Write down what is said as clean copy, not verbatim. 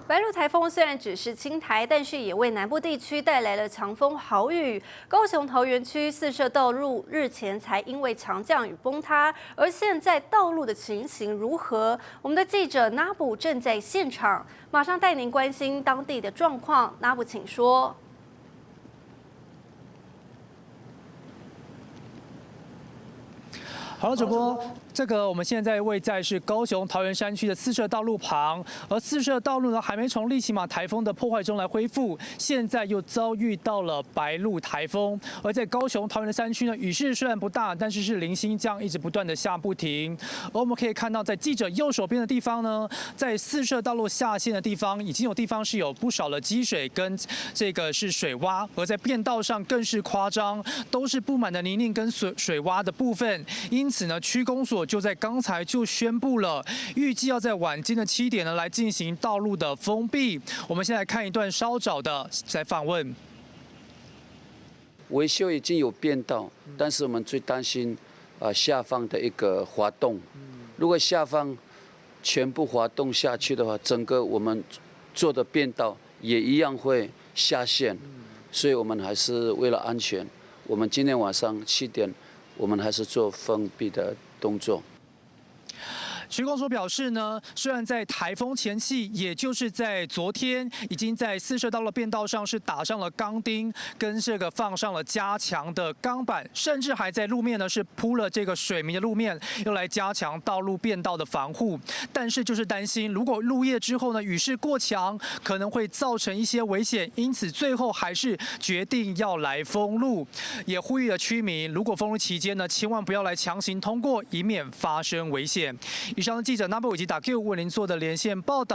白鹿台风虽然只是轻台，但是也为南部地区带来了强风豪雨。高雄桃园区四社道路日前才因为强降雨崩塌，而现在道路的情形如何？我们的记者拿布正在现场，马上带您关心当地的状况。拿布，请说。 好了，主播，这个我们现在位在是高雄桃园山区的四社道路旁，而四社道路呢还没从利奇马台风的破坏中来恢复，现在又遭遇到了白鹿台风。而在高雄桃园的山区呢，雨势虽然不大，但是是零星降，一直不断的下不停。而我们可以看到，在记者右手边的地方呢，在四社道路下线的地方，已经有地方是有不少的积水跟这个是水洼，而在便道上更是夸张，都是布满的泥泞跟水洼的部分。因此呢，区公所就在刚才就宣布了，预计要在晚间的7点呢来进行道路的封闭。我们先来看一段稍早的采访问。维修已经有变道，但是我们最担心下方的一个滑动。如果下方全部滑动下去的话，整个我们做的变道也一样会下线。所以我们还是为了安全，我们今天晚上7点。 我们还是做封闭的动作。区公所表示呢，虽然在台风前夕，也就是在昨天，已经在四社道的便道上是打上了钢钉，跟这个放上了加强的钢板，甚至还在路面呢是铺了这个水泥的路面，用来加强道路便道的防护。但是就是担心，如果入夜之后呢，雨势过强，可能会造成一些危险，因此最后还是决定要来封路，也呼吁了居民，如果封路期间呢，千万不要来强行通过，以免发生危险。以上的记者拿布以及打 Q 为您做的连线报道。